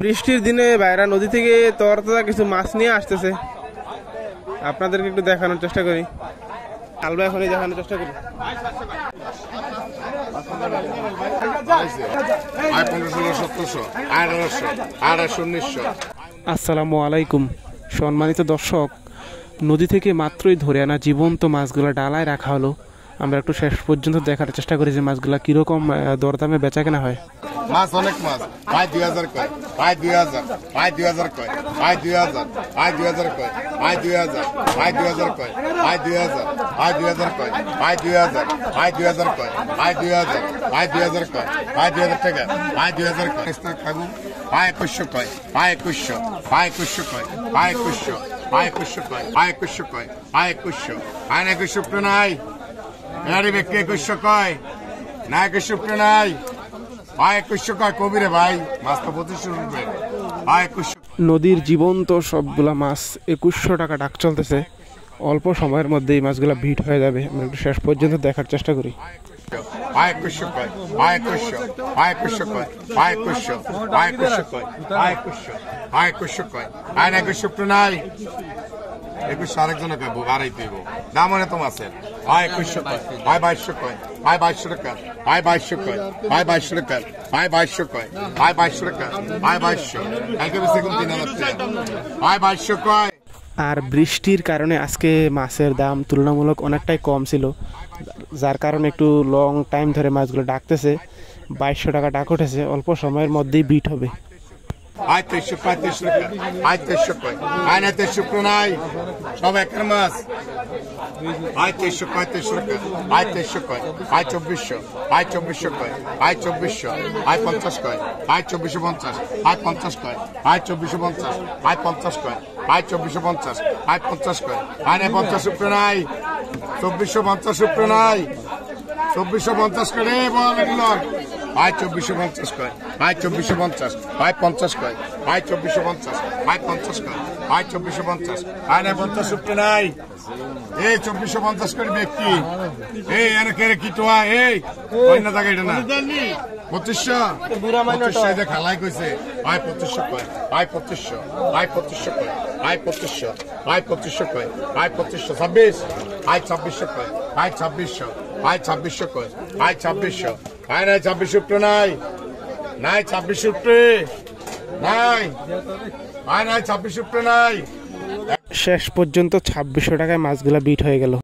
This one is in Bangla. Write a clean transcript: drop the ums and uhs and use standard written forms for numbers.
বৃষ্টির দিনে বাইরা নদী থেকে তরতাজা কিছু মাছ নিয়ে আসতেছে, আপনাদেরকে একটু দেখানোর চেষ্টা করি। কালবা এখনই দেখানোর চেষ্টা করি। আসসালামু আলাইকুম সম্মানিত দর্শক, নদী থেকে মাত্রই ধরে আনা জীবন্ত মাছগুলো ডালায় রাখা হলো। আমরা একটু শেষ পর্যন্ত দেখার চেষ্টা করি যে মাছগুলা কিরকম দরদামে বেচা কেনা হয়। মাছ অনেক মাছ, ভাই 2000 কয়, ভাই 2000, ভাই 2000 কয়, ভাই 2000, ভাই 2000 কয়, ভাই 2000, ভাই 2000 কয়, ভাই 2000, ভাই 2000 কয়, ভাই 2000, ভাই 2000 কয়, ভাই 2000, ভাই 2000 কয়, ভাই 2000 টাকা, ভাই 2000 কয়, খাবো, ভাই 2100 কয়, ভাই 2100, ভাই 2100 কয়, ভাই 2100, ভাই 2100 কয়, ভাই 2100 কয়, ভাই 2100, ভাই 2100 প্রণাই, এবারে ব্যক্তি 2100 কয়, না 2100 প্রণাই, ভাই 2100 কয় কবিরে ভাই, মাছ তো 2500 রুপে, ভাই 2100। নদীর জীবন্ত সবগুলা মাছ 2100 টাকা ডাক চলতেছে। অল্প সময়ের মধ্যেই মাছগুলা ভিড় হয়ে যাবে। আমরা একটু শেষ পর্যন্ত দেখার চেষ্টা করি। ভাই 2100 কয়, ভাই 2100, ভাই 2100 কয়, ভাই 2100, ভাই 2100 কয়, ভাই 2100, ভাই 2100 কয়, ভাই 2100 প্রণাই, 2100 আরেকজনে কয় বাড়াই দিব দাম অনেক তো মাছের, ভাই 2100 কয়, ভাই 2200 কয়, ভাই 2200 টাকা, ভাই 2200 কয়, ভাই 2200 টাকা, ভাই 2200 কয়, ভাই 2200 টাকা, ভাই 2200, কালকে বেশি এখন 3000 টাকা, ভাই 2200 কয়। আর বৃষ্টির কারণে আজকে মাছের দাম তুলনামূলক অনেকটাই কম ছিল, যার কারণে একটু লং টাইম ধরে মাছগুলো ডাকতেছে। 2200 টাকা ডাক উঠেছে, অল্প সময়ের মধ্যেই বিট হবে। ভাই 2300, 3500 টাকা, ভাই 2300 কয়, ভাই 2300 প্রণাই, সব একের মাছ, ভাই 2300, 3500 টাকা, ভাই 2300 কয়, ভাই 2400, ভাই 2400 কয়, ভাই 2400, ভাই 50 কয়, ভাই 2450, ভাই 50 কয়, ভাই 2450, ভাই 50 কয়, ভাই 2450, ভাই 50 কয়, ভাই 50 প্রণাই, 2450 প্রণাই, 2450 করে বল এগুলো, ভাই 2450 কয়, ভাই 2450, ভাই 50 কয়, ভাই 2450, ভাই 50 কয়, ভাই 2450, ভাই 50 প্রণাই, এই 2450 করে ব্যক্তি, এই এনে কেড়ে কি তোয়া, এই অন্য জায়গায় এটা না 2500 খালাই কইছে, ভাই 2500 কয়, ভাই 2500, ভাই 2500 কয়, ভাই 2500, ভাই 2500 কয়, ভাই 2500, 26, ভাই 2600 কয়, ভাই 2600, ভাই 2600 কয়, ভাই 2600, ভাই নাই 2600 প্রণাই, নাই 2600 নাই, ভাই নাই 2600 প্রণাই। শেষ পর্যন্ত 2600 টাকায় মাছগুলা বিট হয়ে গেল।